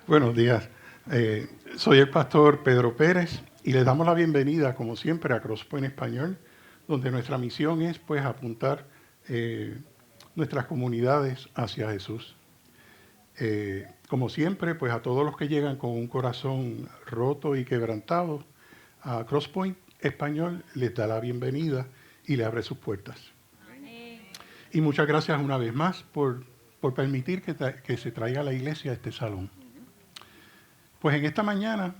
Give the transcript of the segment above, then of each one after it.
Buenos días. Soy el pastor Pedro Pérez y les damos la bienvenida, como siempre, a Crosspoint Español, donde nuestra misión es pues apuntar nuestras comunidades hacia Jesús. Como siempre, pues a todos los que llegan con un corazón roto y quebrantado, a Crosspoint Español les da la bienvenida y le abre sus puertas. Amén. Y muchas gracias una vez más por permitir que se traiga a la iglesia a este salón. Pues en esta mañana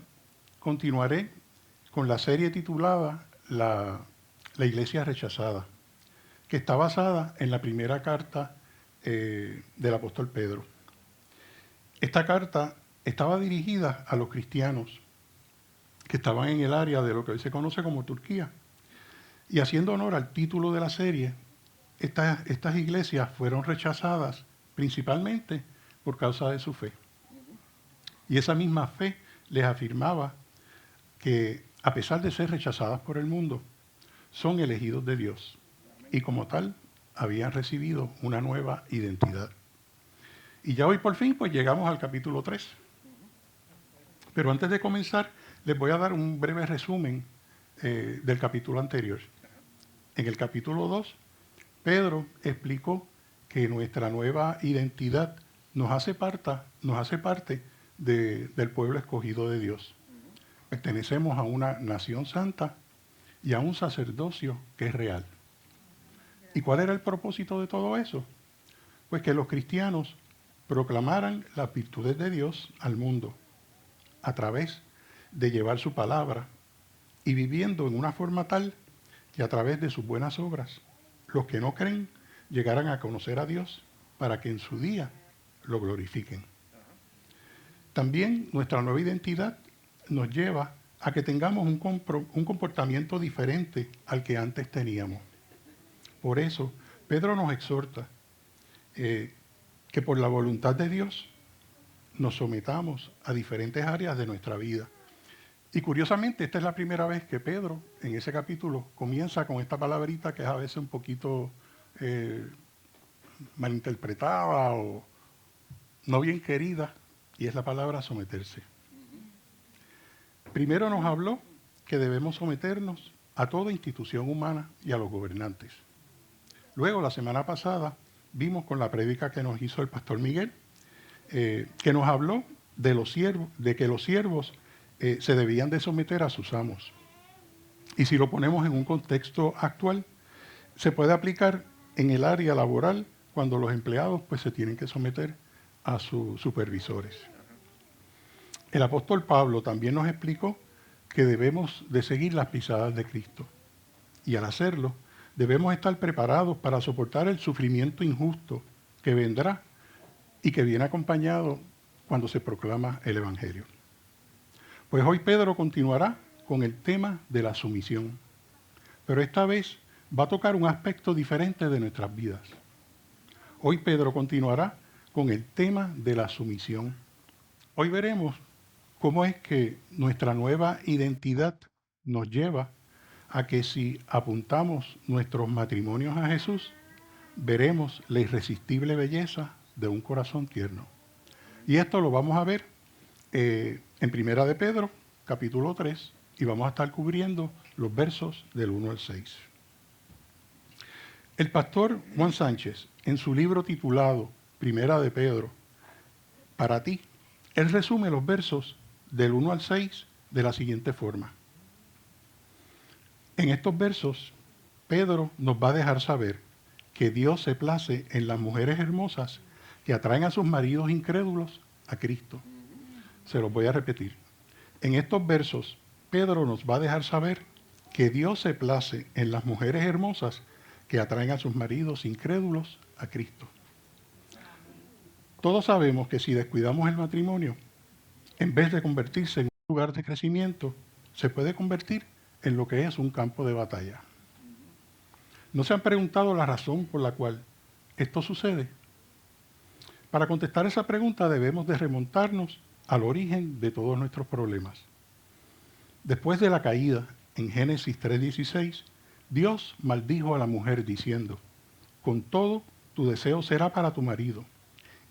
continuaré con la serie titulada La Iglesia Rechazada, que está basada en la primera carta del apóstol Pedro. Esta carta estaba dirigida a los cristianos que estaban en el área de lo que hoy se conoce como Turquía. Y haciendo honor al título de la serie, estas iglesias fueron rechazadas principalmente por causa de su fe. Y esa misma fe les afirmaba que, a pesar de ser rechazadas por el mundo, son elegidos de Dios. Y como tal, habían recibido una nueva identidad. Y ya hoy por fin, pues llegamos al capítulo 3. Pero antes de comenzar, les voy a dar un breve resumen del capítulo anterior. En el capítulo 2, Pedro explicó que nuestra nueva identidad nos hace parte del pueblo escogido de Dios. Pertenecemos a una nación santa y a un sacerdocio que es real. ¿Y cuál era el propósito de todo eso? Pues que los cristianos proclamaran las virtudes de Dios al mundo a través de llevar su palabra y viviendo en una forma tal que a través de sus buenas obras los que no creen llegaran a conocer a Dios para que en su día lo glorifiquen. También nuestra nueva identidad nos lleva a que tengamos un comportamiento diferente al que antes teníamos. Por eso, Pedro nos exhorta que por la voluntad de Dios nos sometamos a diferentes áreas de nuestra vida. Y curiosamente, esta es la primera vez que Pedro, en ese capítulo, comienza con esta palabrita que es a veces un poquito malinterpretada o no bien querida, y es la palabra someterse. Primero nos habló que debemos someternos a toda institución humana y a los gobernantes. Luego, la semana pasada, vimos con la prédica que nos hizo el pastor Miguel, que nos habló de que los siervos se debían de someter a sus amos. Y si lo ponemos en un contexto actual, se puede aplicar en el área laboral cuando los empleados pues, se tienen que someter a sus supervisores. El apóstol Pablo también nos explicó que debemos de seguir las pisadas de Cristo. Y al hacerlo, debemos estar preparados para soportar el sufrimiento injusto que vendrá y que viene acompañado cuando se proclama el Evangelio. Pues hoy Pedro continuará con el tema de la sumisión, pero esta vez va a tocar un aspecto diferente de nuestras vidas. Hoy Pedro continuará con el tema de la sumisión. Hoy veremos cómo es que nuestra nueva identidad nos lleva a que si apuntamos nuestros matrimonios a Jesús, veremos la irresistible belleza de un corazón tierno. Y esto lo vamos a ver en Primera de Pedro, capítulo 3, y vamos a estar cubriendo los versos del 1 al 6. El pastor Juan Sánchez, en su libro titulado Primera de Pedro, para ti, él resume los versos del 1 al 6 de la siguiente forma. En estos versos, Pedro nos va a dejar saber que Dios se place en las mujeres hermosas que atraen a sus maridos incrédulos a Cristo. Se los voy a repetir. En estos versos, Pedro nos va a dejar saber que Dios se place en las mujeres hermosas que atraen a sus maridos incrédulos a Cristo. Todos sabemos que si descuidamos el matrimonio, en vez de convertirse en un lugar de crecimiento, se puede convertir en lo que es un campo de batalla. ¿No se han preguntado la razón por la cual esto sucede? Para contestar esa pregunta debemos de remontarnos al origen de todos nuestros problemas. Después de la caída, en Génesis 3:16, Dios maldijo a la mujer diciendo: con todo, tu deseo será para tu marido,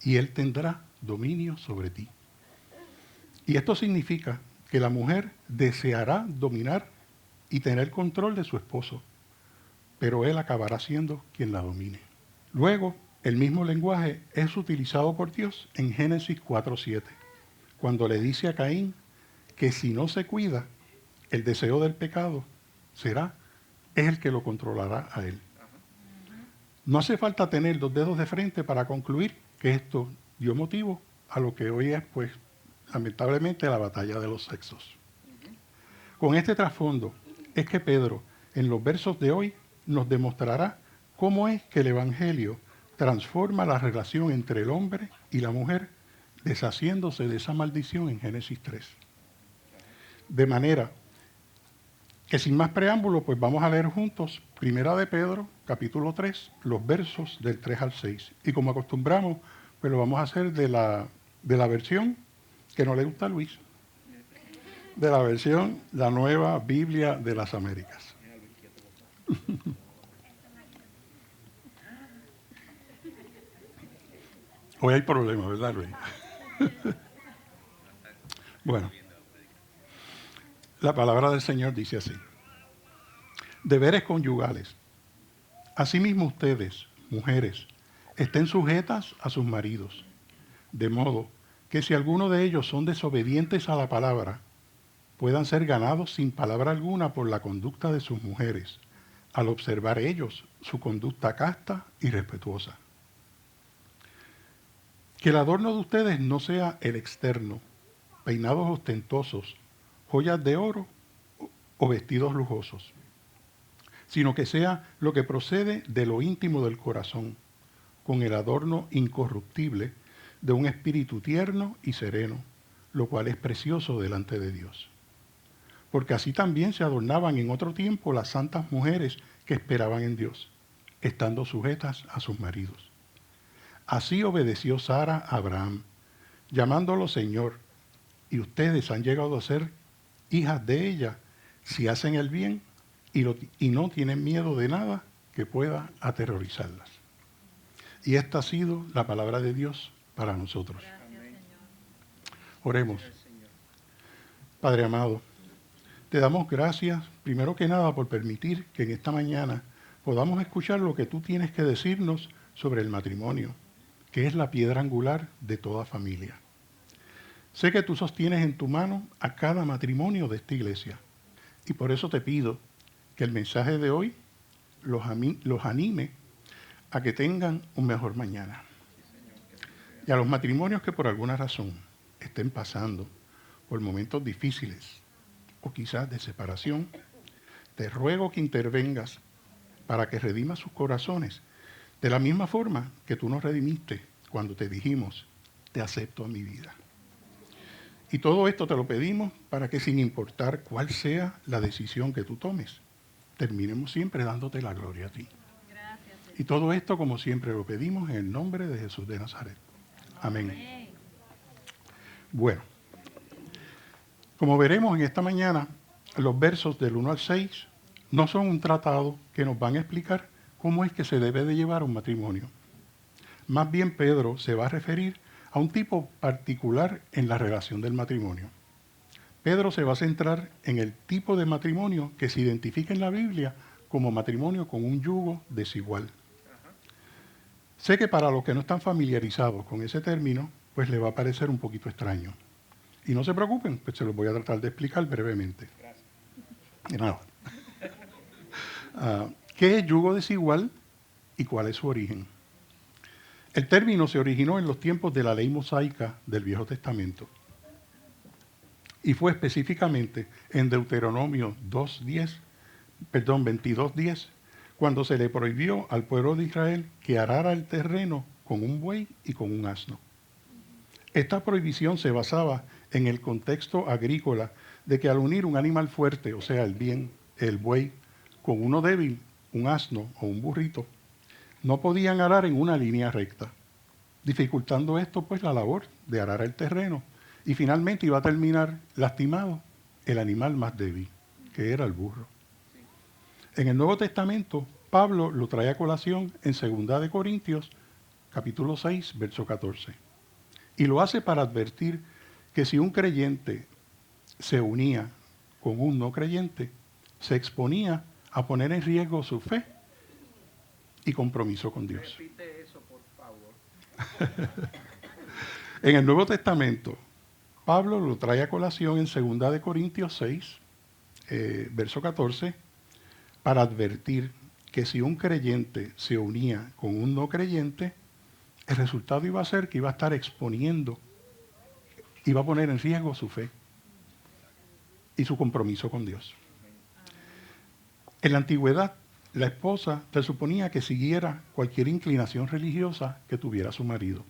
y él tendrá dominio sobre ti. Y esto significa que la mujer deseará dominar y tener control de su esposo, pero él acabará siendo quien la domine. Luego, el mismo lenguaje es utilizado por Dios en Génesis 4:7, cuando le dice a Caín que si no se cuida, el deseo del pecado es el que lo controlará a él. No hace falta tener dos dedos de frente para concluir que esto dio motivo a lo que hoy es, pues, lamentablemente, la batalla de los sexos. Con este trasfondo es que Pedro, en los versos de hoy, nos demostrará cómo es que el Evangelio transforma la relación entre el hombre y la mujer, deshaciéndose de esa maldición en Génesis 3. De manera que sin más preámbulo, pues vamos a leer juntos Primera de Pedro, capítulo 3, los versos del 3 al 6. Y como acostumbramos, pues lo vamos a hacer de la versión que no le gusta a Luis, de la versión, la Nueva Biblia de las Américas. Hoy hay problemas, ¿verdad, Luis? Bueno, la palabra del Señor dice así: deberes conyugales. Asimismo ustedes, mujeres, estén sujetas a sus maridos, de modo que si alguno de ellos son desobedientes a la palabra, puedan ser ganados sin palabra alguna por la conducta de sus mujeres, al observar ellos su conducta casta y respetuosa. Que el adorno de ustedes no sea el externo, peinados ostentosos, joyas de oro o vestidos lujosos, sino que sea lo que procede de lo íntimo del corazón, con el adorno incorruptible de un espíritu tierno y sereno, lo cual es precioso delante de Dios. Porque así también se adornaban en otro tiempo las santas mujeres que esperaban en Dios, estando sujetas a sus maridos. Así obedeció Sara a Abraham, llamándolo Señor, y ustedes han llegado a ser hijas de ella si hacen el bien y no tienen miedo de nada que pueda aterrorizarlas. Y esta ha sido la palabra de Dios para nosotros. Oremos. Padre amado, te damos gracias, primero que nada, por permitir que en esta mañana podamos escuchar lo que tú tienes que decirnos sobre el matrimonio, que es la piedra angular de toda familia. Sé que tú sostienes en tu mano a cada matrimonio de esta iglesia, y por eso te pido que el mensaje de hoy los anime a que tengan un mejor mañana. Y a los matrimonios que por alguna razón estén pasando por momentos difíciles o quizás de separación, te ruego que intervengas para que redimas sus corazones de la misma forma que tú nos redimiste cuando te dijimos, te acepto a mi vida. Y todo esto te lo pedimos para que, sin importar cuál sea la decisión que tú tomes, terminemos siempre dándote la gloria a ti. Gracias. Y todo esto, como siempre, lo pedimos en el nombre de Jesús de Nazaret. Amén. Amén. Bueno, como veremos en esta mañana, los versos del 1 al 6 no son un tratado que nos van a explicar cómo es que se debe de llevar un matrimonio. Más bien Pedro se va a referir a un tipo particular en la relación del matrimonio. Pedro se va a centrar en el tipo de matrimonio que se identifica en la Biblia como matrimonio con un yugo desigual. Sé que para los que no están familiarizados con ese término, pues le va a parecer un poquito extraño. Y no se preocupen, pues se los voy a tratar de explicar brevemente. Gracias. ¿Qué es yugo desigual y cuál es su origen? El término se originó en los tiempos de la ley mosaica del Viejo Testamento y fue específicamente en Deuteronomio 22:10, cuando se le prohibió al pueblo de Israel que arara el terreno con un buey y con un asno. Esta prohibición se basaba en el contexto agrícola de que al unir un animal fuerte, o sea, el buey, con uno débil, un asno o un burrito, no podían arar en una línea recta, dificultando esto pues la labor de arar el terreno, y finalmente iba a terminar lastimado el animal más débil, que era el burro. En el Nuevo Testamento, Pablo lo trae a colación en 2 de Corintios, capítulo 6, verso 14, y lo hace para advertir que si un creyente se unía con un no creyente, se exponía a poner en riesgo su fe y compromiso con Dios. Repite eso, por favor. En el Nuevo Testamento, Pablo lo trae a colación en 2 de Corintios 6, verso 14, para advertir que si un creyente se unía con un no creyente, el resultado iba a ser que iba a estar exponiendo, iba a poner en riesgo su fe y su compromiso con Dios. En la antigüedad, la esposa se suponía que siguiera cualquier inclinación religiosa que tuviera su marido.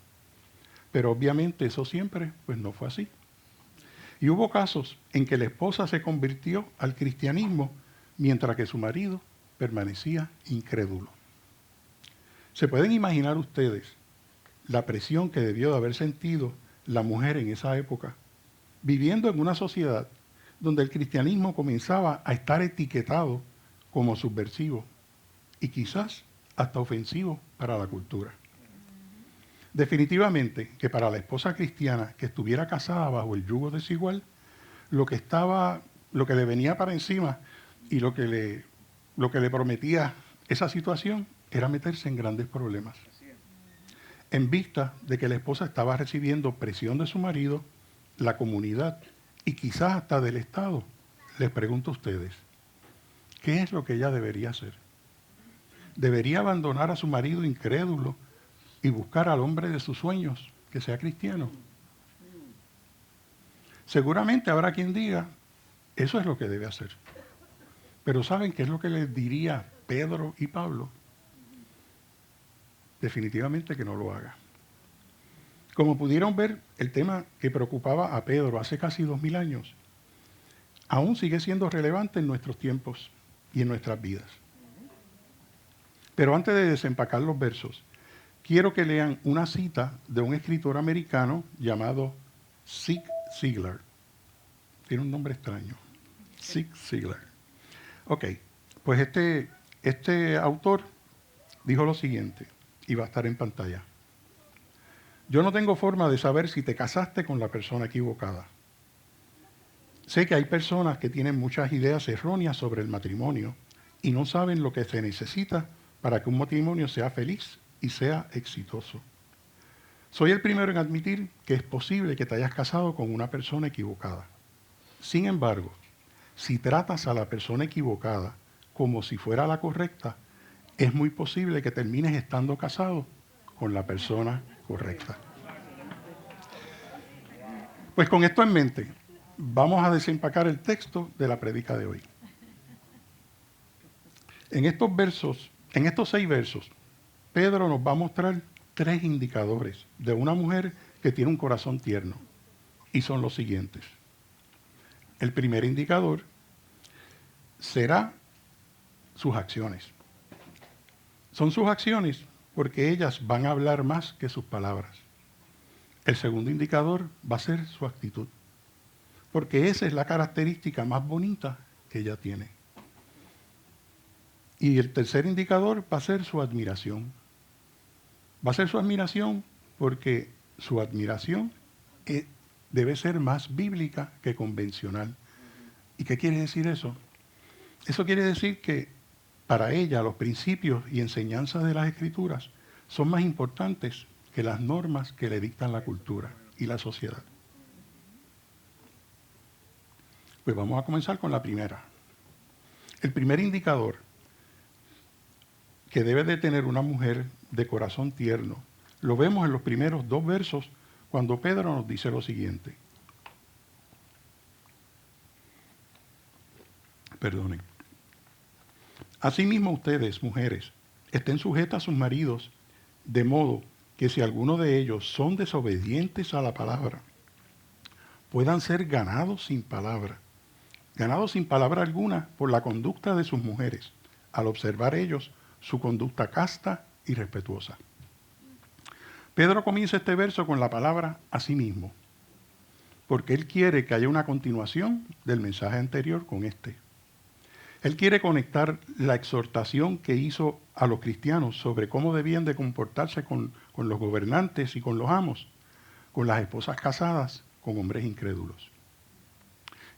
Pero obviamente eso siempre pues no fue así. Y hubo casos en que la esposa se convirtió al cristianismo mientras que su marido permanecía incrédulo. ¿Se pueden imaginar ustedes la presión que debió de haber sentido la mujer en esa época, viviendo en una sociedad donde el cristianismo comenzaba a estar etiquetado como subversivo y quizás hasta ofensivo para la cultura? Definitivamente que para la esposa cristiana que estuviera casada bajo el yugo desigual, lo que le venía para encima y lo que le prometía esa situación era meterse en grandes problemas. En vista de que la esposa estaba recibiendo presión de su marido, la comunidad y quizás hasta del Estado, les pregunto a ustedes, ¿qué es lo que ella debería hacer? ¿Debería abandonar a su marido incrédulo y buscar al hombre de sus sueños que sea cristiano? Seguramente habrá quien diga, eso es lo que debe hacer. Pero ¿saben qué es lo que les diría Pedro y Pablo? Definitivamente que no lo haga. Como pudieron ver, el tema que preocupaba a Pedro hace casi 2000 años, aún sigue siendo relevante en nuestros tiempos y en nuestras vidas. Pero antes de desempacar los versos, quiero que lean una cita de un escritor americano llamado Zig Ziglar. Tiene un nombre extraño. Zig Ziglar. Ok, pues este autor dijo lo siguiente, y va a estar en pantalla. Yo no tengo forma de saber si te casaste con la persona equivocada. Sé que hay personas que tienen muchas ideas erróneas sobre el matrimonio y no saben lo que se necesita para que un matrimonio sea feliz y sea exitoso. Soy el primero en admitir que es posible que te hayas casado con una persona equivocada. Sin embargo, si tratas a la persona equivocada como si fuera la correcta, es muy posible que termines estando casado con la persona correcta. Pues con esto en mente, vamos a desempacar el texto de la prédica de hoy. En estos 6 versos, Pedro nos va a mostrar 3 indicadores de una mujer que tiene un corazón tierno. Y son los siguientes. El primer indicador será sus acciones. Son sus acciones porque ellas van a hablar más que sus palabras. El segundo indicador va a ser su actitud, porque esa es la característica más bonita que ella tiene. Y el tercer indicador va a ser su admiración. Va a ser su admiración porque su admiración debe ser más bíblica que convencional. ¿Y qué quiere decir eso? Eso quiere decir que para ella los principios y enseñanzas de las Escrituras son más importantes que las normas que le dictan la cultura y la sociedad. Pues vamos a comenzar con la primera. El primer indicador que debe de tener una mujer de corazón tierno lo vemos en los primeros 2 versos cuando Pedro nos dice lo siguiente. Perdonen. Asimismo ustedes, mujeres, estén sujetas a sus maridos, de modo que si alguno de ellos son desobedientes a la palabra, puedan ser ganados sin palabra alguna por la conducta de sus mujeres, al observar ellos su conducta casta y respetuosa. Pedro comienza este verso con la palabra asimismo, porque él quiere que haya una continuación del mensaje anterior con este. Él quiere conectar la exhortación que hizo a los cristianos sobre cómo debían de comportarse con los gobernantes y con los amos, con las esposas casadas, con hombres incrédulos.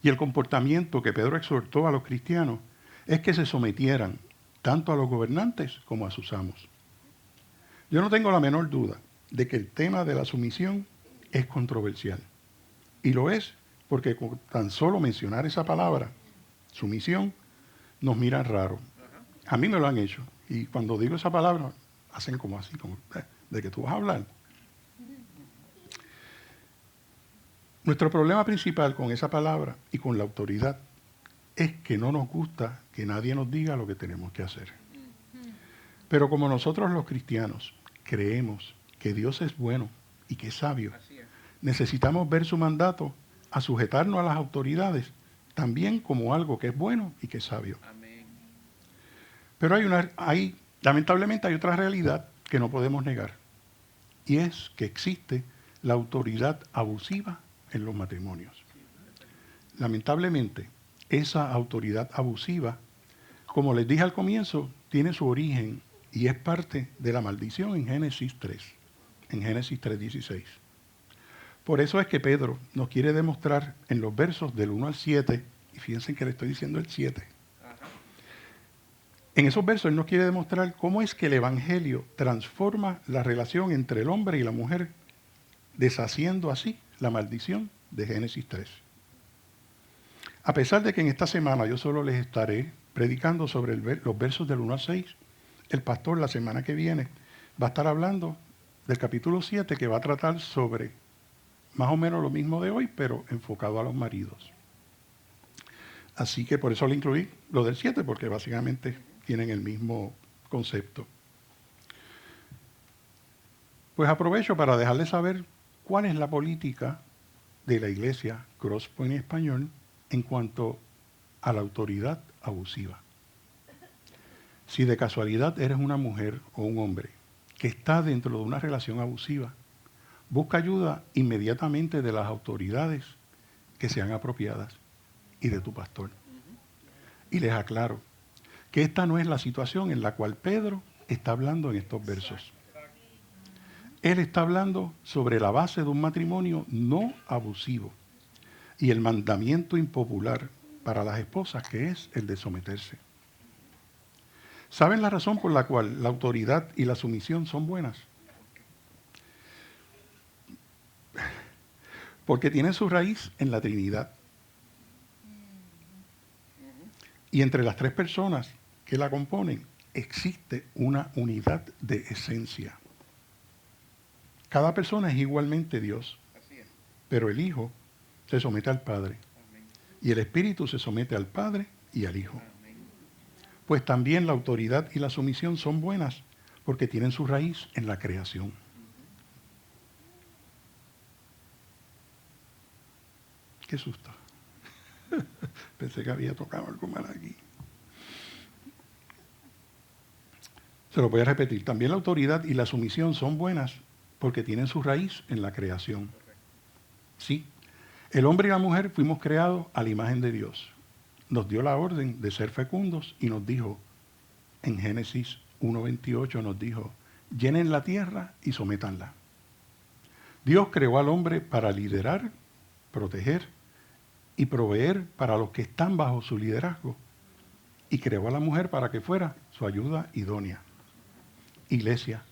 Y el comportamiento que Pedro exhortó a los cristianos es que se sometieran tanto a los gobernantes como a sus amos. Yo no tengo la menor duda de que el tema de la sumisión es controversial. Y lo es porque con tan solo mencionar esa palabra, sumisión, nos miran raro. A mí me lo han hecho. Y cuando digo esa palabra, hacen como así, como, ¿de qué tú vas a hablar? Nuestro problema principal con esa palabra y con la autoridad es que no nos gusta que nadie nos diga lo que tenemos que hacer. Pero como nosotros los cristianos creemos que Dios es bueno y que es sabio, necesitamos ver su mandato a sujetarnos a las autoridades también como algo que es bueno y que es sabio. Amén. Pero lamentablemente hay otra realidad que no podemos negar, y es que existe la autoridad abusiva en los matrimonios. Lamentablemente, esa autoridad abusiva, como les dije al comienzo, tiene su origen y es parte de la maldición en Génesis 3, en Génesis 3:16. Por eso es que Pedro nos quiere demostrar en los versos del 1 al 7, y fíjense que le estoy diciendo el 7. En esos versos él nos quiere demostrar cómo es que el Evangelio transforma la relación entre el hombre y la mujer, deshaciendo así la maldición de Génesis 3. A pesar de que en esta semana yo solo les estaré predicando sobre los versos del 1 al 6, el pastor la semana que viene va a estar hablando del capítulo 7, que va a tratar sobre más o menos lo mismo de hoy, pero enfocado a los maridos. Así que por eso le incluí lo del 7, porque básicamente tienen el mismo concepto. Pues aprovecho para dejarles saber cuál es la política de la iglesia Crosspoint Español en cuanto a la autoridad abusiva. Si de casualidad eres una mujer o un hombre que está dentro de una relación abusiva, busca ayuda inmediatamente de las autoridades que sean apropiadas y de tu pastor. Y les aclaro que esta no es la situación en la cual Pedro está hablando en estos versos. Él está hablando sobre la base de un matrimonio no abusivo y el mandamiento impopular para las esposas, que es el de someterse. ¿Saben la razón por la cual la autoridad y la sumisión son buenas? Porque tienen su raíz en la Trinidad. Y entre las tres personas que la componen existe una unidad de esencia. Cada persona es igualmente Dios, pero el Hijo se somete al Padre. Y el Espíritu se somete al Padre y al Hijo. Pues también la autoridad y la sumisión son buenas porque tienen su raíz en la creación. Qué susto. Pensé que había tocado algo mal aquí. Se lo voy a repetir. También la autoridad y la sumisión son buenas porque tienen su raíz en la creación. Sí, el hombre y la mujer fuimos creados a la imagen de Dios. Nos dio la orden de ser fecundos y nos dijo, en Génesis 1:28 nos dijo, llenen la tierra y sométanla. Dios creó al hombre para liderar, proteger y proveer para los que están bajo su liderazgo. Y creó a la mujer para que fuera su ayuda idónea. Iglesia,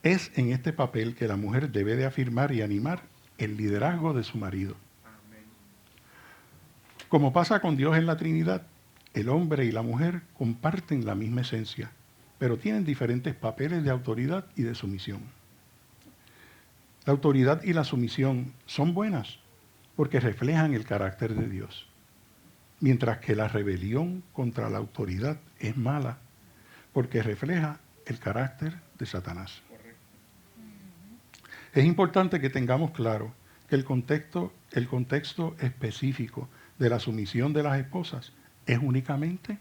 es en este papel que la mujer debe de afirmar y animar el liderazgo de su marido. Como pasa con Dios en la Trinidad, el hombre y la mujer comparten la misma esencia, pero tienen diferentes papeles de autoridad y de sumisión. La autoridad y la sumisión son buenas porque reflejan el carácter de Dios, mientras que la rebelión contra la autoridad es mala porque refleja el carácter de Satanás. Es importante que tengamos claro que el contexto específico de la sumisión de las esposas es únicamente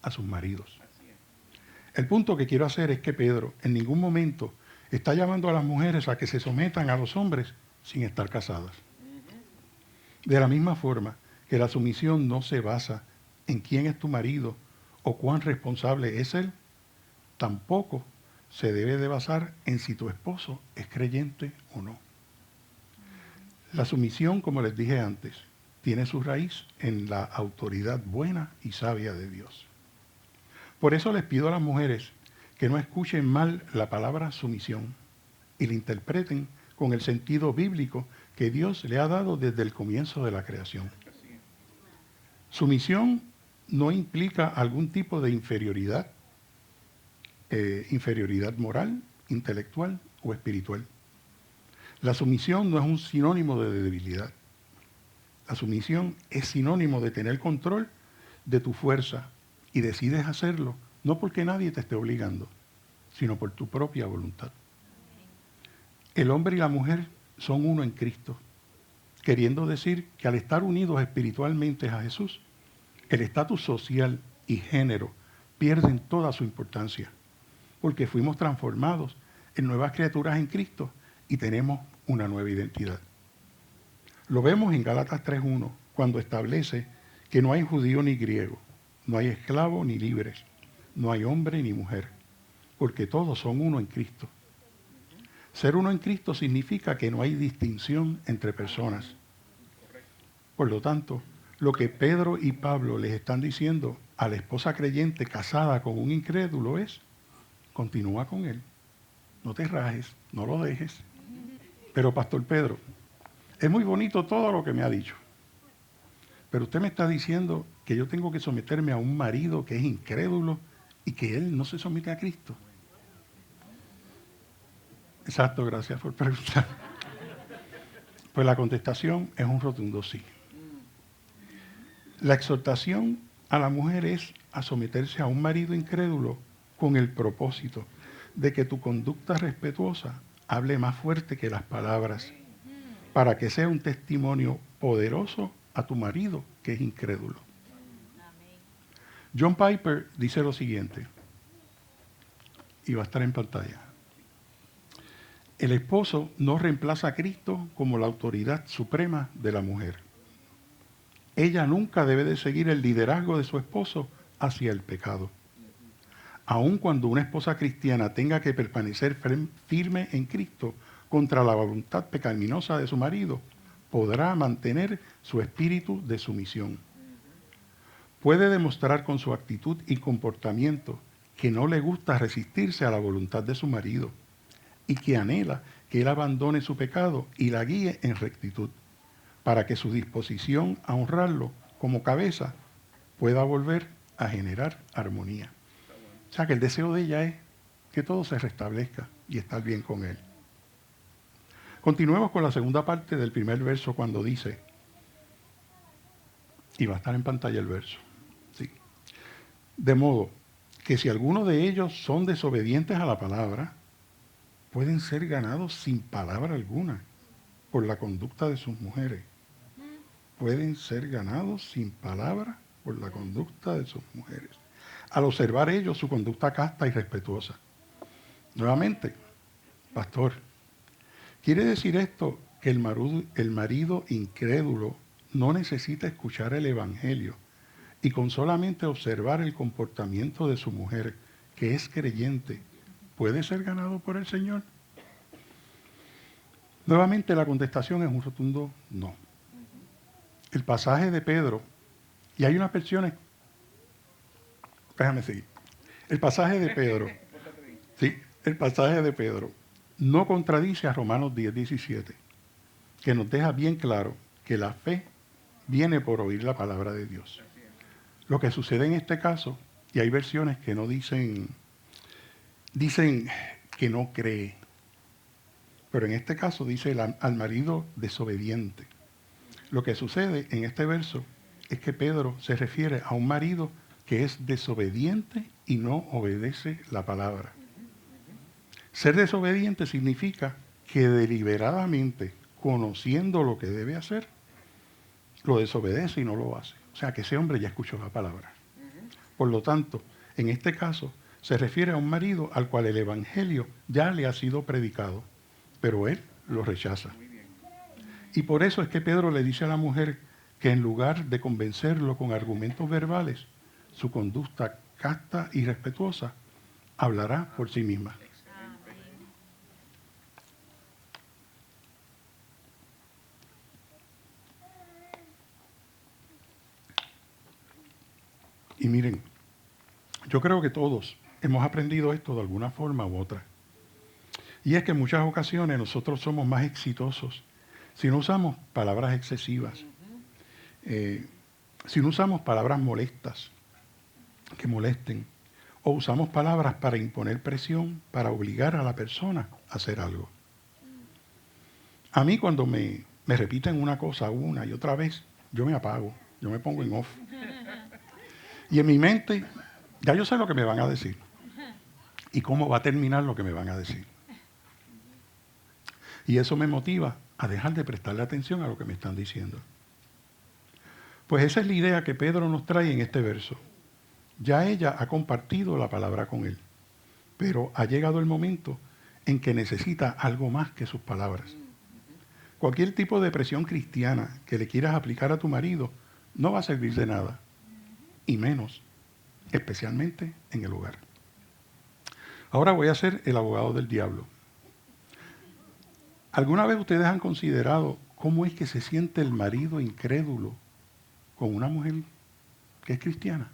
a sus maridos. El punto que quiero hacer es que Pedro en ningún momento está llamando a las mujeres a que se sometan a los hombres sin estar casadas. De la misma forma que la sumisión no se basa en quién es tu marido o cuán responsable es él, tampoco se debe de basar en si tu esposo es creyente o no. La sumisión, como les dije antes, tiene su raíz en la autoridad buena y sabia de Dios. Por eso les pido a las mujeres que no escuchen mal la palabra sumisión y la interpreten con el sentido bíblico que Dios le ha dado desde el comienzo de la creación. Sumisión no implica algún tipo de inferioridad moral, intelectual o espiritual. La sumisión no es un sinónimo de debilidad. La sumisión es sinónimo de tener control de tu fuerza y decides hacerlo no porque nadie te esté obligando, sino por tu propia voluntad. El hombre y la mujer son uno en Cristo, queriendo decir que al estar unidos espiritualmente a Jesús, el estatus social y género pierden toda su importancia, porque fuimos transformados en nuevas criaturas en Cristo y tenemos una nueva identidad. Lo vemos en Gálatas 3:1, cuando establece que no hay judío ni griego, no hay esclavo ni libres, no hay hombre ni mujer, porque todos son uno en Cristo. Ser uno en Cristo significa que no hay distinción entre personas. Por lo tanto, lo que Pedro y Pablo les están diciendo a la esposa creyente casada con un incrédulo es: continúa con él, no te rajes, no lo dejes. Pero Pastor Pedro, es muy bonito todo lo que me ha dicho, pero usted me está diciendo que yo tengo que someterme a un marido que es incrédulo y que él no se somete a Cristo. Exacto, gracias por preguntar. Pues la contestación es un rotundo sí. La exhortación a la mujer es a someterse a un marido incrédulo con el propósito de que tu conducta respetuosa hable más fuerte que las palabras, para que sea un testimonio poderoso a tu marido que es incrédulo. John Piper dice lo siguiente, y va a estar en pantalla. El esposo no reemplaza a Cristo como la autoridad suprema de la mujer. Ella nunca debe de seguir el liderazgo de su esposo hacia el pecado. Aun cuando una esposa cristiana tenga que permanecer firme en Cristo contra la voluntad pecaminosa de su marido, podrá mantener su espíritu de sumisión. Puede demostrar con su actitud y comportamiento que no le gusta resistirse a la voluntad de su marido y que anhela que él abandone su pecado y la guíe en rectitud, para que su disposición a honrarlo como cabeza pueda volver a generar armonía. O sea que el deseo de ella es que todo se restablezca y estar bien con él. Continuemos con la segunda parte del primer verso cuando dice, y va a estar en pantalla el verso, sí. De modo que si alguno de ellos son desobedientes a la palabra, pueden ser ganados sin palabra alguna por la conducta de sus mujeres. Pueden ser ganados sin palabra por la conducta de sus mujeres, al observar ellos su conducta casta y respetuosa. Nuevamente, pastor, ¿quiere decir esto que el marido incrédulo no necesita escuchar el Evangelio y con solamente observar el comportamiento de su mujer, que es creyente, puede ser ganado por el Señor? Nuevamente la contestación es un rotundo no. El pasaje de Pedro, y hay unas versiones, déjame seguir. El pasaje de Pedro, sí, el pasaje de Pedro no contradice a Romanos 10:17, que nos deja bien claro que la fe viene por oír la palabra de Dios. Lo que sucede en este caso, y hay versiones que no dicen que no cree, pero en este caso dice al marido desobediente. Lo que sucede en este verso es que Pedro se refiere a un marido que es desobediente y no obedece la palabra. Ser desobediente significa que deliberadamente, conociendo lo que debe hacer, lo desobedece y no lo hace. O sea que ese hombre ya escuchó la palabra. Por lo tanto, en este caso, se refiere a un marido al cual el Evangelio ya le ha sido predicado, pero él lo rechaza. Y por eso es que Pedro le dice a la mujer que en lugar de convencerlo con argumentos verbales, su conducta casta y respetuosa hablará por sí misma. Y miren, yo creo que todos hemos aprendido esto de alguna forma u otra. Y es que en muchas ocasiones nosotros somos más exitosos si no usamos palabras excesivas, si no usamos palabras molestas, que molesten, o usamos palabras para imponer presión, para obligar a la persona a hacer algo. A mí cuando me repiten una cosa una y otra vez, yo me apago, yo me pongo en off. Y en mi mente, ya yo sé lo que me van a decir y cómo va a terminar lo que me van a decir. Y eso me motiva a dejar de prestarle atención a lo que me están diciendo. Pues esa es la idea que Pedro nos trae en este verso. Ya ella ha compartido la palabra con él, pero ha llegado el momento en que necesita algo más que sus palabras. Cualquier tipo de presión cristiana que le quieras aplicar a tu marido no va a servir de nada, y menos, especialmente en el hogar. Ahora voy a ser el abogado del diablo. ¿Alguna vez ustedes han considerado cómo es que se siente el marido incrédulo con una mujer que es cristiana?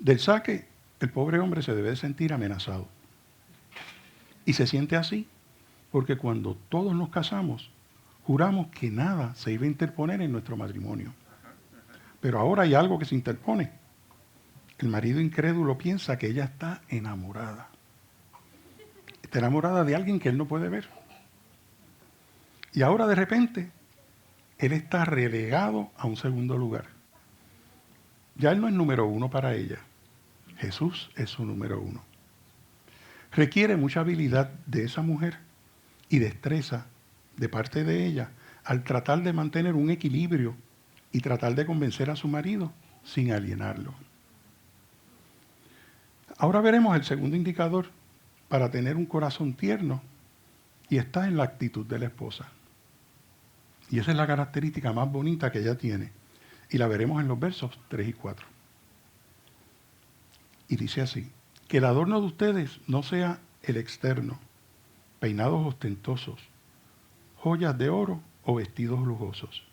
Del saque, el pobre hombre se debe de sentir amenazado. Y se siente así porque cuando todos nos casamos, juramos que nada se iba a interponer en nuestro matrimonio. Pero ahora hay algo que se interpone. El marido incrédulo piensa que ella está enamorada. Está enamorada de alguien que él no puede ver. Y ahora de repente, él está relegado a un segundo lugar. Ya él no es número uno para ella. Jesús es su número uno. Requiere mucha habilidad de esa mujer y destreza de parte de ella al tratar de mantener un equilibrio y tratar de convencer a su marido sin alienarlo. Ahora veremos el segundo indicador para tener un corazón tierno y está en la actitud de la esposa. Y esa es la característica más bonita que ella tiene. Y la veremos en los versos 3 y 4. Y dice así, que el adorno de ustedes no sea el externo, peinados ostentosos, joyas de oro o vestidos lujosos,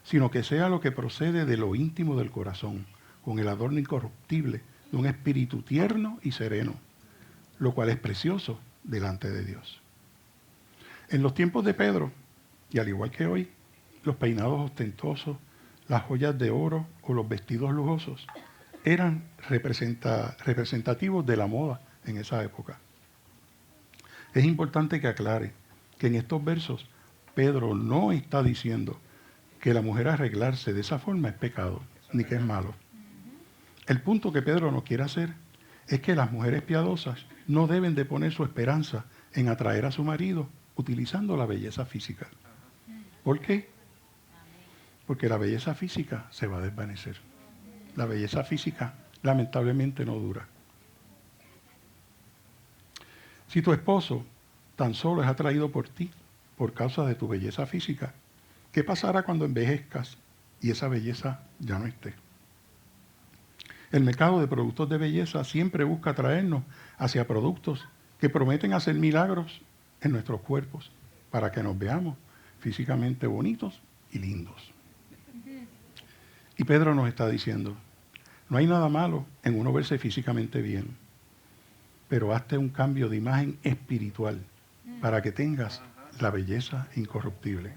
sino que sea lo que procede de lo íntimo del corazón, con el adorno incorruptible de un espíritu tierno y sereno, lo cual es precioso delante de Dios. En los tiempos de Pedro, y al igual que hoy, los peinados ostentosos, las joyas de oro o los vestidos lujosos eran representativos de la moda en esa época. Es importante que aclare que en estos versos Pedro no está diciendo que la mujer arreglarse de esa forma es pecado, ni que es malo. El punto que Pedro no quiere hacer es que las mujeres piadosas no deben de poner su esperanza en atraer a su marido utilizando la belleza física. ¿Por qué? Porque la belleza física se va a desvanecer. La belleza física lamentablemente no dura. Si tu esposo tan solo es atraído por ti por causa de tu belleza física, ¿qué pasará cuando envejezcas y esa belleza ya no esté? El mercado de productos de belleza siempre busca atraernos hacia productos que prometen hacer milagros en nuestros cuerpos para que nos veamos físicamente bonitos y lindos. Y Pedro nos está diciendo, no hay nada malo en uno verse físicamente bien, pero hazte un cambio de imagen espiritual para que tengas la belleza incorruptible.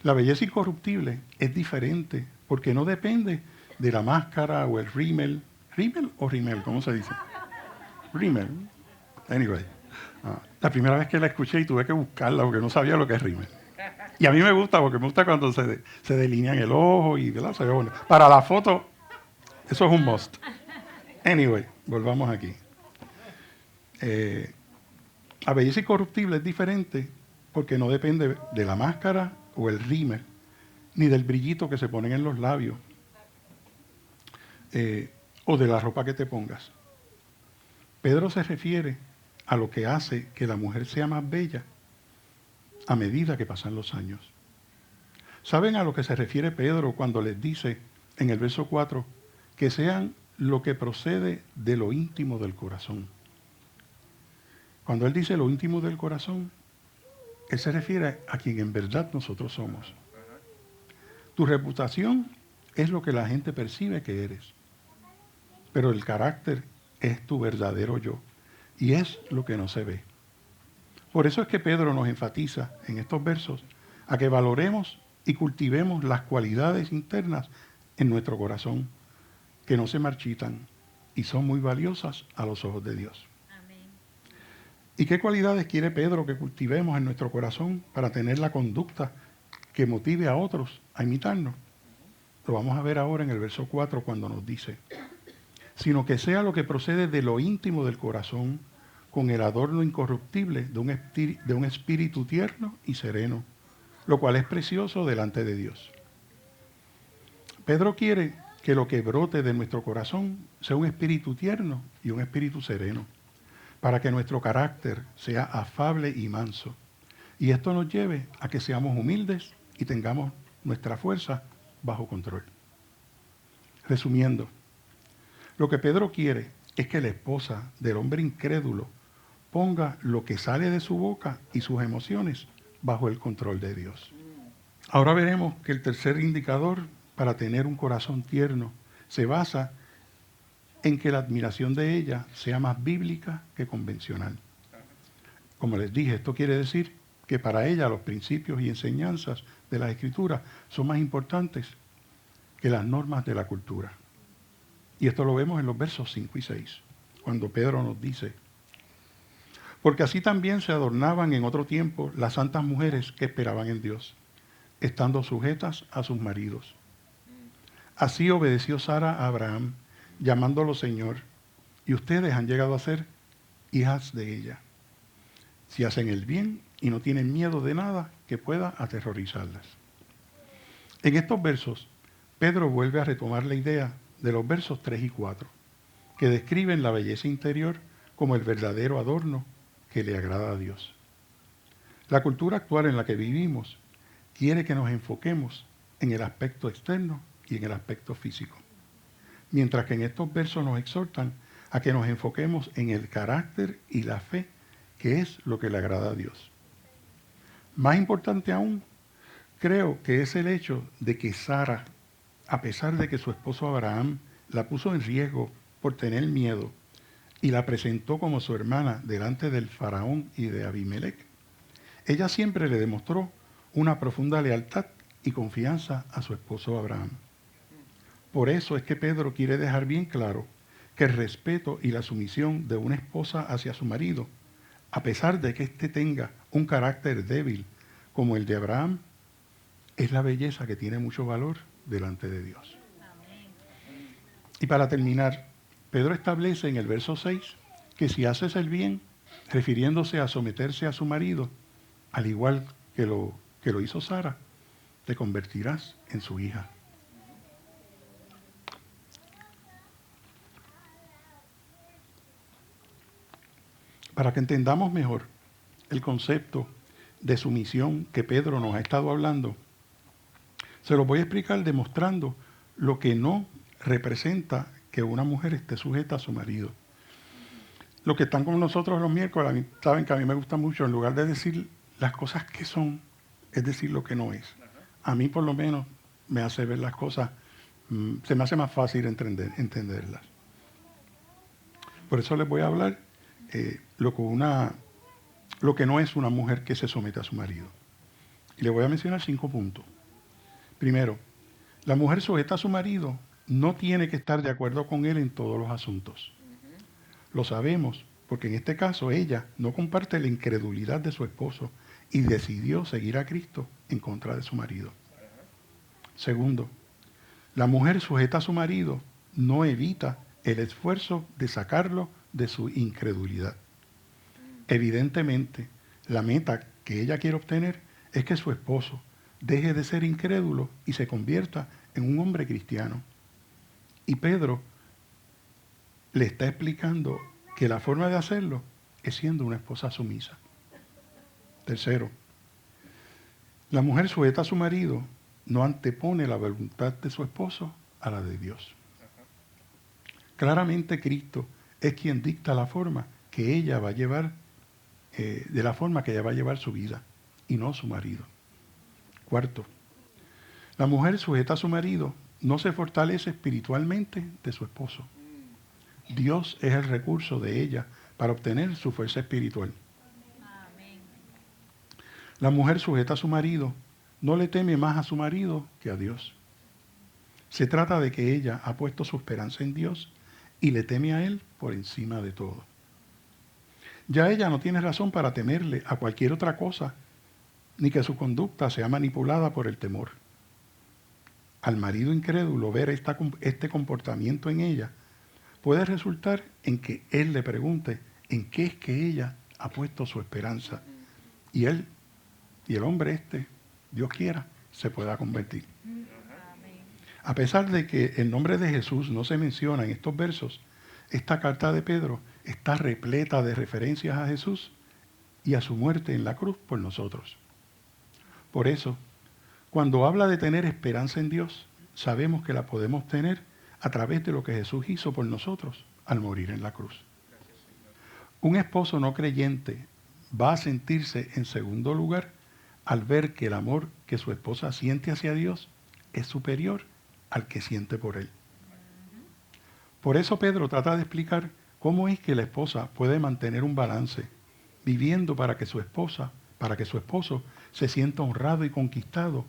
La belleza incorruptible es diferente porque no depende de la máscara o el rímel. ¿Rímel o rímel? ¿Cómo se dice? Rímel. Anyway. La primera vez que la escuché y tuve que buscarla porque no sabía lo que es rímel. Y a mí me gusta porque me gusta cuando se delinean el ojo y ¿verdad? Se ve bueno. Para la foto, eso es un must. Anyway, volvamos aquí. La belleza incorruptible es diferente porque no depende de la máscara o el rímel, ni del brillito que se ponen en los labios, o de la ropa que te pongas. Pedro se refiere a lo que hace que la mujer sea más bella a medida que pasan los años. ¿Saben a lo que se refiere Pedro cuando les dice en el verso 4 que sean lo que procede de lo íntimo del corazón? Cuando él dice lo íntimo del corazón, él se refiere a quien en verdad nosotros somos. Tu reputación es lo que la gente percibe que eres. Pero el carácter es tu verdadero yo y es lo que no se ve. Por eso es que Pedro nos enfatiza en estos versos a que valoremos y cultivemos las cualidades internas en nuestro corazón, que no se marchitan y son muy valiosas a los ojos de Dios. Amén. ¿Y qué cualidades quiere Pedro que cultivemos en nuestro corazón para tener la conducta que motive a otros a imitarnos? Lo vamos a ver ahora en el verso 4 cuando nos dice: sino que sea lo que procede de lo íntimo del corazón, con el adorno incorruptible de un espíritu tierno y sereno, lo cual es precioso delante de Dios. Pedro quiere que lo que brote de nuestro corazón sea un espíritu tierno y un espíritu sereno, para que nuestro carácter sea afable y manso. Y esto nos lleve a que seamos humildes y tengamos nuestra fuerza bajo control. Resumiendo, lo que Pedro quiere es que la esposa del hombre incrédulo ponga lo que sale de su boca y sus emociones bajo el control de Dios. Ahora veremos que el tercer indicador para tener un corazón tierno se basa en que la admiración de ella sea más bíblica que convencional. Como les dije, esto quiere decir que para ella los principios y enseñanzas de las Escrituras son más importantes que las normas de la cultura. Y esto lo vemos en los versos 5 y 6, cuando Pedro nos dice: porque así también se adornaban en otro tiempo las santas mujeres que esperaban en Dios, estando sujetas a sus maridos. Así obedeció Sara a Abraham, llamándolo Señor, y ustedes han llegado a ser hijas de ella, si hacen el bien y no tienen miedo de nada que pueda aterrorizarlas. En estos versos, Pedro vuelve a retomar la idea de los versos 3 y 4, que describen la belleza interior como el verdadero adorno que le agrada a Dios. La cultura actual en la que vivimos quiere que nos enfoquemos en el aspecto externo y en el aspecto físico, mientras que en estos versos nos exhortan a que nos enfoquemos en el carácter y la fe, que es lo que le agrada a Dios. Más importante aún, creo que es el hecho de que Sara, a pesar de que su esposo Abraham la puso en riesgo por tener miedo y la presentó como su hermana delante del faraón y de Abimelech, ella siempre le demostró una profunda lealtad y confianza a su esposo Abraham. Por eso es que Pedro quiere dejar bien claro que el respeto y la sumisión de una esposa hacia su marido, a pesar de que éste tenga un carácter débil como el de Abraham, es la belleza que tiene mucho valor delante de Dios. Amén. Y para terminar, Pedro establece en el verso 6 que si haces el bien, refiriéndose a someterse a su marido, al igual que lo hizo Sara, te convertirás en su hija. Para que entendamos mejor el concepto de sumisión que Pedro nos ha estado hablando, se lo voy a explicar demostrando lo que no representa que una mujer esté sujeta a su marido. Los que están con nosotros los miércoles saben que a mí me gusta mucho, en lugar de decir las cosas que son, es decir lo que no es. A mí por lo menos me hace ver las cosas, se me hace más fácil entenderlas. Por eso les voy a hablar lo que no es una mujer que se somete a su marido. Y les voy a mencionar 5 puntos. Primero, la mujer sujeta a su marido no tiene que estar de acuerdo con él en todos los asuntos. Lo sabemos porque en este caso ella no comparte la incredulidad de su esposo y decidió seguir a Cristo en contra de su marido. Segundo, la mujer sujeta a su marido no evita el esfuerzo de sacarlo de su incredulidad. Evidentemente, la meta que ella quiere obtener es que su esposo deje de ser incrédulo y se convierta en un hombre cristiano. Y Pedro le está explicando que la forma de hacerlo es siendo una esposa sumisa. Tercero, la mujer sujeta a su marido no antepone la voluntad de su esposo a la de Dios. Claramente Cristo es quien dicta la forma que ella va a llevar, de la forma que ella va a llevar su vida, y no su marido. Cuarto, la mujer sujeta a su marido no se fortalece espiritualmente de su esposo. Dios es el recurso de ella para obtener su fuerza espiritual. La mujer sujeta a su marido no le teme más a su marido que a Dios. Se trata de que ella ha puesto su esperanza en Dios y le teme a Él por encima de todo. Ya ella no tiene razón para temerle a cualquier otra cosa, ni que su conducta sea manipulada por el temor. Al marido incrédulo ver este comportamiento en ella puede resultar en que él le pregunte en qué es que ella ha puesto su esperanza y él y el hombre Dios quiera, se pueda convertir. A pesar de que el nombre de Jesús no se menciona en estos versos, esta carta de Pedro está repleta de referencias a Jesús y a su muerte en la cruz por nosotros. Por eso, cuando habla de tener esperanza en Dios, sabemos que la podemos tener a través de lo que Jesús hizo por nosotros al morir en la cruz. Un esposo no creyente va a sentirse en segundo lugar al ver que el amor que su esposa siente hacia Dios es superior al que siente por Él. Por eso Pedro trata de explicar cómo es que la esposa puede mantener un balance, viviendo para que su esposo se sienta honrado y conquistado,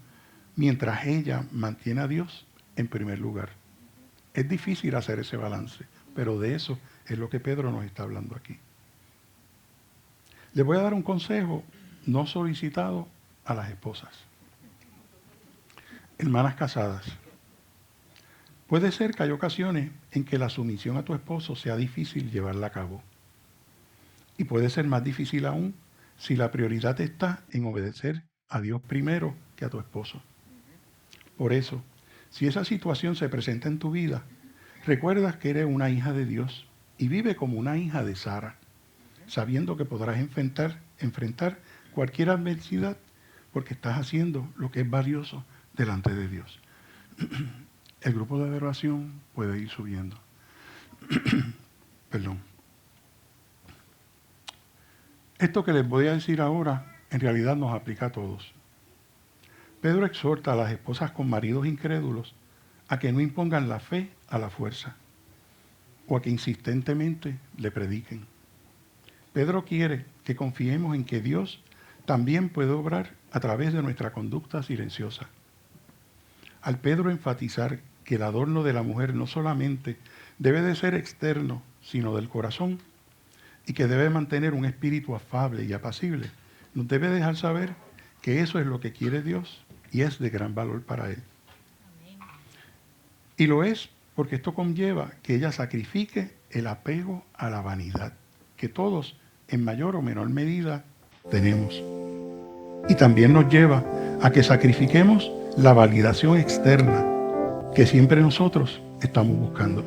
mientras ella mantiene a Dios en primer lugar. Es difícil hacer ese balance, pero de eso es lo que Pedro nos está hablando aquí. Le voy a dar un consejo no solicitado a las esposas. Hermanas casadas, puede ser que hay ocasiones en que la sumisión a tu esposo sea difícil llevarla a cabo. Y puede ser más difícil aún si la prioridad está en obedecer a Dios primero que a tu esposo. Por eso, si esa situación se presenta en tu vida, recuerda que eres una hija de Dios y vive como una hija de Sara, sabiendo que podrás enfrentar cualquier adversidad porque estás haciendo lo que es valioso delante de Dios. El grupo de adoración puede ir subiendo. Perdón. Esto que les voy a decir ahora en realidad nos aplica a todos. Pedro exhorta a las esposas con maridos incrédulos a que no impongan la fe a la fuerza o a que insistentemente le prediquen. Pedro quiere que confiemos en que Dios también puede obrar a través de nuestra conducta silenciosa. Al Pedro enfatizar que el adorno de la mujer no solamente debe de ser externo, sino del corazón, y que debe mantener un espíritu afable y apacible, nos debe dejar saber que eso es lo que quiere Dios y es de gran valor para Él. Y lo es porque esto conlleva que ella sacrifique el apego a la vanidad, que todos, en mayor o menor medida, tenemos. Y también nos lleva a que sacrifiquemos la validación externa que siempre nosotros estamos buscando.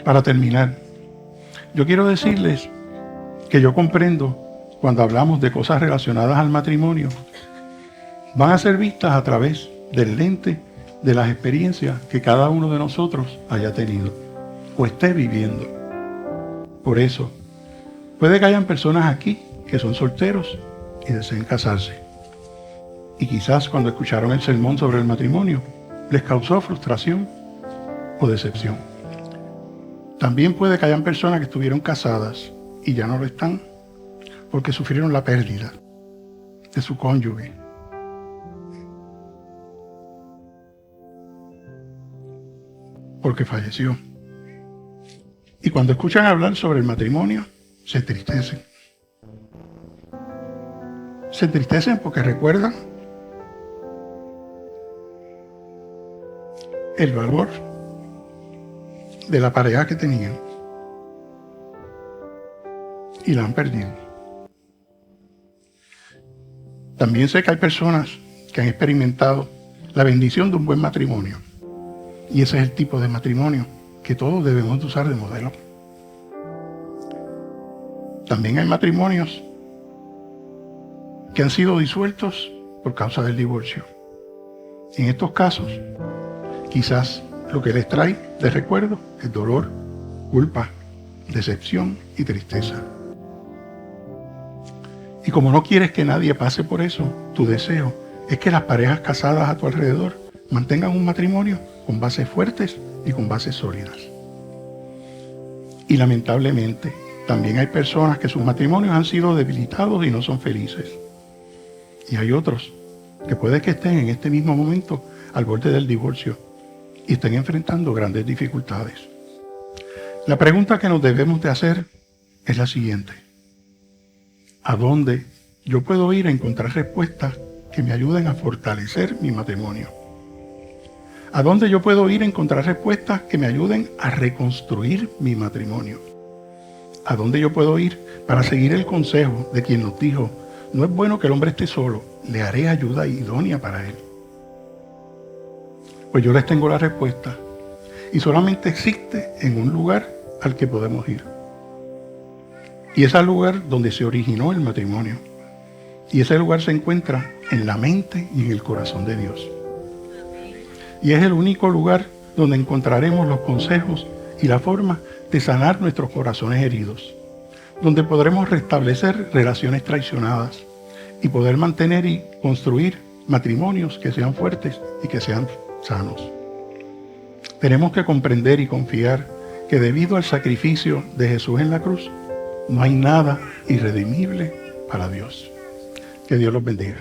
Para terminar, yo quiero decirles que yo comprendo cuando hablamos de cosas relacionadas al matrimonio, van a ser vistas a través del lente de las experiencias que cada uno de nosotros haya tenido o esté viviendo. Por eso, puede que hayan personas aquí que son solteros y deseen casarse. Y quizás cuando escucharon el sermón sobre el matrimonio, les causó frustración o decepción. También puede que hayan personas que estuvieron casadas y ya no lo están porque sufrieron la pérdida de su cónyuge. Porque falleció. Y cuando escuchan hablar sobre el matrimonio, se entristecen. Se entristecen porque recuerdan el valor de la pareja que tenían y la han perdido. También sé que hay personas que han experimentado la bendición de un buen matrimonio y ese es el tipo de matrimonio que todos debemos usar de modelo. También hay matrimonios que han sido disueltos por causa del divorcio. En estos casos, quizás lo que les trae de recuerdo es dolor, culpa, decepción y tristeza. Y como no quieres que nadie pase por eso, tu deseo es que las parejas casadas a tu alrededor Mantengan un matrimonio con bases fuertes y con bases sólidas. Y lamentablemente, también hay personas que sus matrimonios han sido debilitados y no son felices. Y hay otros que puede que estén en este mismo momento al borde del divorcio y estén enfrentando grandes dificultades. La pregunta que nos debemos de hacer es la siguiente: ¿a dónde yo puedo ir a encontrar respuestas que me ayuden a fortalecer mi matrimonio? ¿A dónde yo puedo ir a encontrar respuestas que me ayuden a reconstruir mi matrimonio? ¿A dónde yo puedo ir para seguir el consejo de quien nos dijo: no es bueno que el hombre esté solo, le haré ayuda idónea para él? Pues yo les tengo la respuesta, y solamente existe en un lugar al que podemos ir. Y es el lugar donde se originó el matrimonio. Y ese lugar se encuentra en la mente y en el corazón de Dios. Y es el único lugar donde encontraremos los consejos y la forma de sanar nuestros corazones heridos, donde podremos restablecer relaciones traicionadas y poder mantener y construir matrimonios que sean fuertes y que sean sanos. Tenemos que comprender y confiar que debido al sacrificio de Jesús en la cruz, no hay nada irredimible para Dios. Que Dios los bendiga.